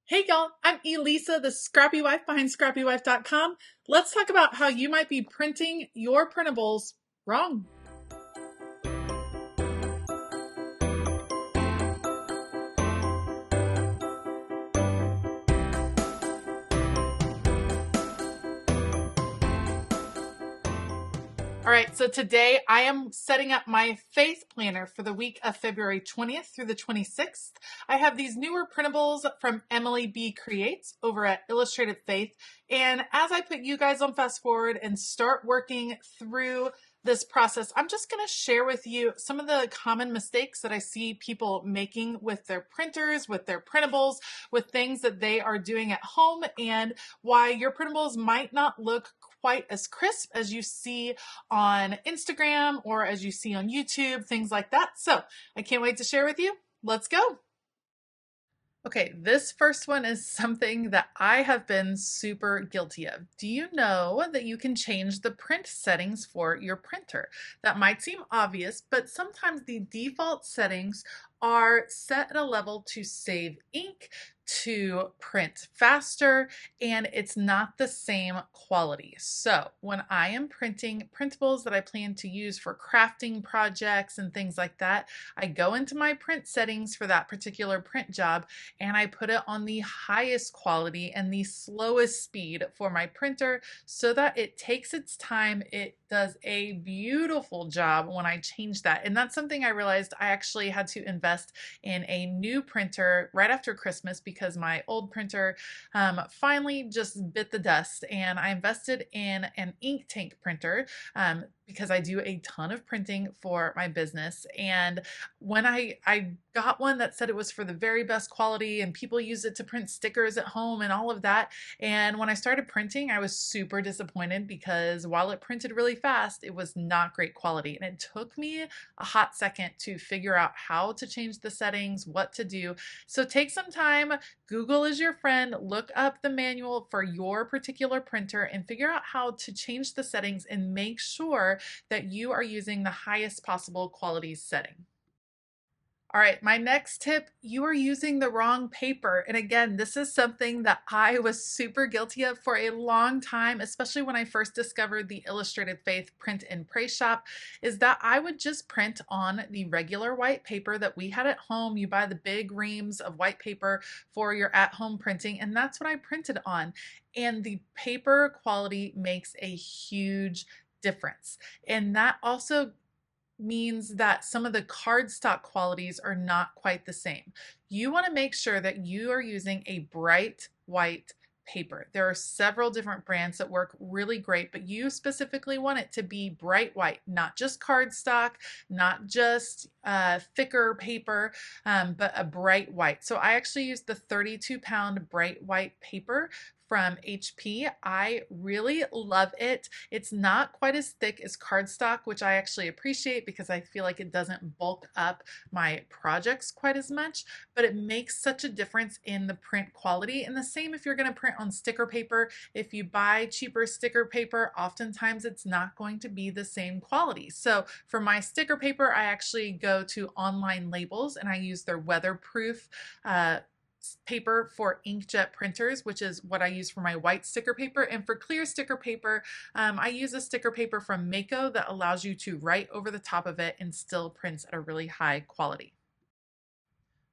Hey y'all, I'm Elisa, the Scrappy Wife behind ScrappyWife.com. Let's talk about how you might be printing your printables wrong. All right, so today I am setting up my faith planner for the week of February 20th through the 26th. I have these newer printables from Emily B. Creates over at Illustrated Faith. And as I put you guys on fast forward and start working through this process, I'm just going to share with you some of the common mistakes that I see people making with their printers, with their printables, with things that they are doing at home, and why your printables might not look quite as crisp as you see on Instagram or as you see on YouTube, things like that. So I can't wait to share with you. Let's go. Okay, this first one is something that I have been super guilty of. Do you know that you can change the print settings for your printer? That might seem obvious, but sometimes the default settings are set at a level to save ink, to print faster, and it's not the same quality. So when I am printing printables that I plan to use for crafting projects and things like that, I go into my print settings for that particular print job and I put it on the highest quality and the slowest speed for my printer so that it takes its time. It does a beautiful job when I change that. And that's something I realized I actually had to invest in a new printer right after Christmas because my old printer finally just bit the dust, and I invested in an ink tank printer because I do a ton of printing for my business. And when I got one that said it was for the very best quality and people use it to print stickers at home and all of that. And when I started printing, I was super disappointed because while it printed really fast, it was not great quality. And it took me a hot second to figure out how to change the settings, what to do. So take some time, Google is your friend, look up the manual for your particular printer and figure out how to change the settings and make sure that you are using the highest possible quality setting. All right, my next tip, you are using the wrong paper. And again, this is something that I was super guilty of for a long time, especially when I first discovered the Illustrated Faith Print and Pray shop, is that I would just print on the regular white paper that we had at home. You buy the big reams of white paper for your at-home printing, and that's what I printed on. And the paper quality makes a huge difference. And that also means that some of the cardstock qualities are not quite the same. You want to make sure that you are using a bright white paper. There are several different brands that work really great, but you specifically want it to be bright white, not just cardstock, not just thicker paper, but a bright white. So I actually used the 32-pound bright white paper from HP. I really love it. It's not quite as thick as cardstock, which I actually appreciate because I feel like it doesn't bulk up my projects quite as much, but it makes such a difference in the print quality. And the same if you're going to print on sticker paper. If you buy cheaper sticker paper, oftentimes it's not going to be the same quality. So for my sticker paper, I actually go to Online Labels and I use their weatherproof paper for inkjet printers, which is what I use for my white sticker paper. And for clear sticker paper, I use a sticker paper from Mako that allows you to write over the top of it and still prints at a really high quality.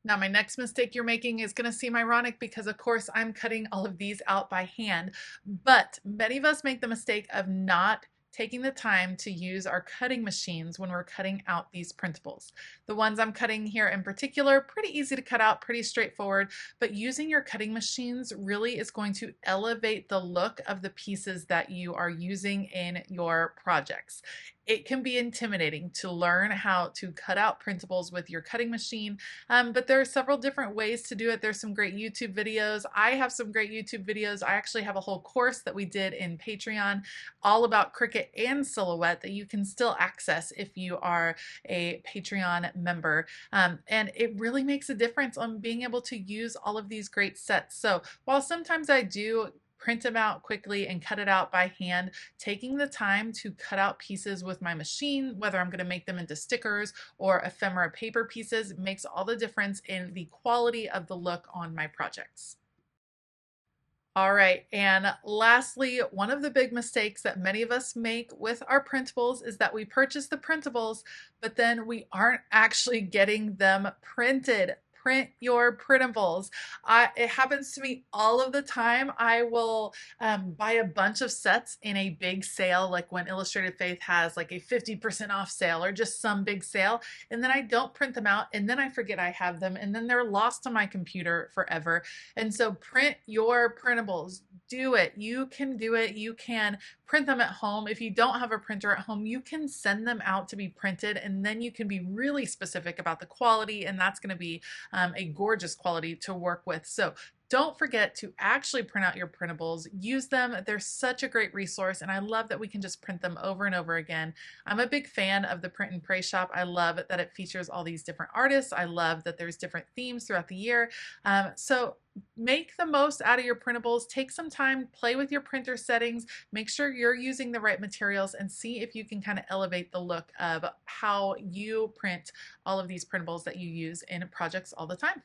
Now, my next mistake you're making is going to seem ironic because, of course, I'm cutting all of these out by hand, but many of us make the mistake of not taking the time to use our cutting machines when we're cutting out these printables. The ones I'm cutting here in particular, pretty easy to cut out, pretty straightforward, but using your cutting machines really is going to elevate the look of the pieces that you are using in your projects. It can be intimidating to learn how to cut out printables with your cutting machine, but there are several different ways to do it. There's some great YouTube videos. I have some great YouTube videos. I actually have a whole course that we did in Patreon all about Cricut and Silhouette that you can still access if you are a Patreon member. And it really makes a difference on being able to use all of these great sets. So while sometimes I do print them out quickly and cut it out by hand, taking the time to cut out pieces with my machine, whether I'm going to make them into stickers or ephemera paper pieces, makes all the difference in the quality of the look on my projects. All right, and lastly, one of the big mistakes that many of us make with our printables is that we purchase the printables, but then we aren't actually getting them printed. Print your printables. It happens to me all of the time. I will buy a bunch of sets in a big sale, like when Illustrated Faith has like a 50% off sale or just some big sale, and then I don't print them out, and then I forget I have them, and then they're lost on my computer forever. And so print your printables. Do it. You can do it. You can print them at home. If you don't have a printer at home, you can send them out to be printed, and then you can be really specific about the quality, and that's going to be a gorgeous quality to work with. So don't forget to actually print out your printables. Use them. They're such a great resource, and I love that we can just print them over and over again. I'm a big fan of the Print and Pray shop. I love that it features all these different artists. I love that there's different themes throughout the year. So make the most out of your printables. Take some time, play with your printer settings, make sure you're using the right materials, and see if you can kind of elevate the look of how you print all of these printables that you use in projects all the time.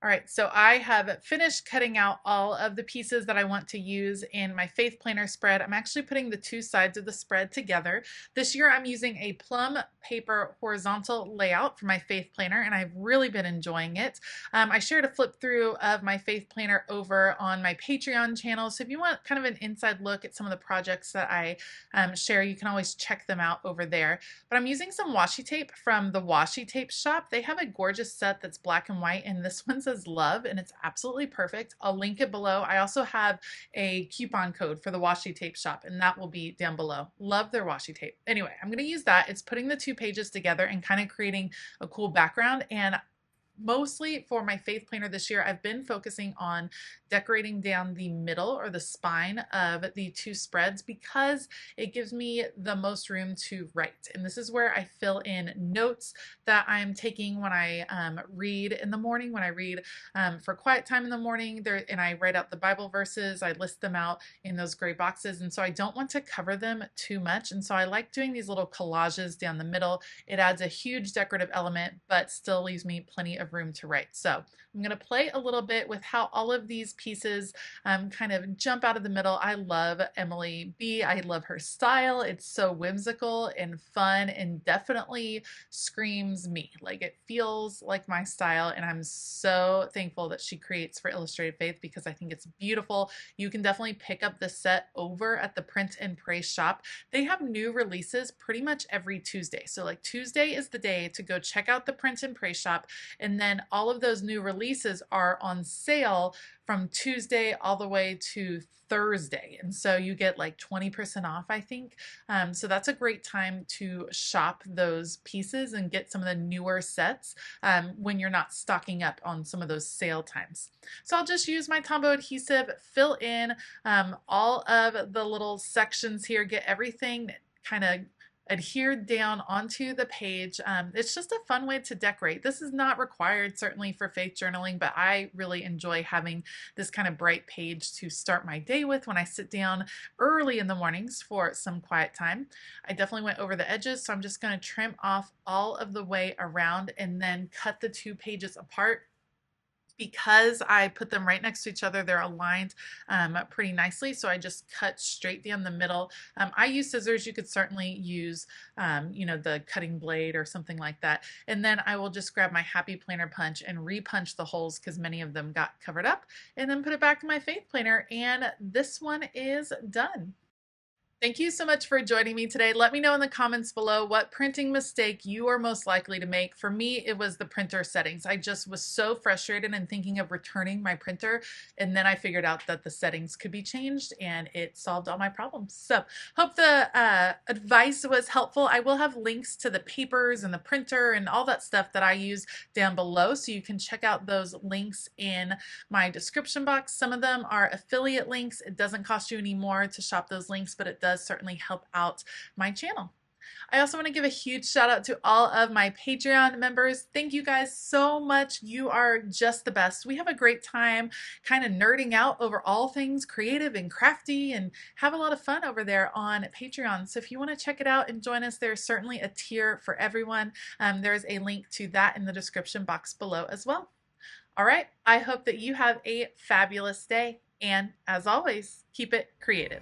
All right, so I have finished cutting out all of the pieces that I want to use in my Faith Planner spread. I'm actually putting the two sides of the spread together. This year I'm using a plum paper horizontal layout for my Faith Planner, and I've really been enjoying it. I shared a flip through of my Faith Planner over on my Patreon channel, so if you want kind of an inside look at some of the projects that I share, you can always check them out over there. But I'm using some washi tape from the Washi Tape shop. They have a gorgeous set that's black and white, and this one's says love, and it's absolutely perfect. I'll link it below. I also have a coupon code for the washi tape shop, and that will be down below. Love their washi tape. Anyway, I'm going to use that. It's putting the two pages together and kind of creating a cool background. And mostly for my Faith Planner this year, I've been focusing on decorating down the middle or the spine of the two spreads because it gives me the most room to write. And this is where I fill in notes that I'm taking when I read in the morning, when I read for quiet time in the morning there, and I write out the Bible verses. I list them out in those gray boxes. And so I don't want to cover them too much. And so I like doing these little collages down the middle. It adds a huge decorative element, but still leaves me plenty of room to write. So I'm going to play a little bit with how all of these pieces kind of jump out of the middle. I love Emily B. I love her style. It's so whimsical and fun and definitely screams me. Like, it feels like my style, and I'm so thankful that she creates for Illustrated Faith because I think it's beautiful. You can definitely pick up the set over at the Print and Pray shop. They have new releases pretty much every Tuesday. So like Tuesday is the day to go check out the Print and Pray shop, and then all of those new releases are on sale from Tuesday all the way to Thursday. And so you get like 20% off, I think. So that's a great time to shop those pieces and get some of the newer sets when you're not stocking up on some of those sale times. So I'll just use my Tombow adhesive, fill in all of the little sections here, get everything kind of adhered down onto the page. It's just a fun way to decorate. This is not required certainly for faith journaling, but I really enjoy having this kind of bright page to start my day with when I sit down early in the mornings for some quiet time. I definitely went over the edges, so I'm just going to trim off all of the way around and then cut the two pages apart. Because I put them right next to each other, they're aligned pretty nicely, so I just cut straight down the middle. I use scissors. You could certainly use the cutting blade or something like that, and then I will just grab my Happy Planner punch and re-punch the holes because many of them got covered up, and then put it back in my Faith Planner, and this one is done. Thank you so much for joining me today. Let me know in the comments below what printing mistake you are most likely to make. For me, it was the printer settings. I just was so frustrated and thinking of returning my printer, and then I figured out that the settings could be changed, and it solved all my problems. So hope the advice was helpful. I will have links to the papers and the printer and all that stuff that I use down below, so you can check out those links in my description box. Some of them are affiliate links. It doesn't cost you any more to shop those links, but it does certainly help out my channel. I also want to give a huge shout out to all of my Patreon members. Thank you guys so much. You are just the best. We have a great time kind of nerding out over all things creative and crafty and have a lot of fun over there on Patreon. So if you want to check it out and join us, there's certainly a tier for everyone. There's a link to that in the description box below as well. All right, I hope that you have a fabulous day. And as always, keep it creative.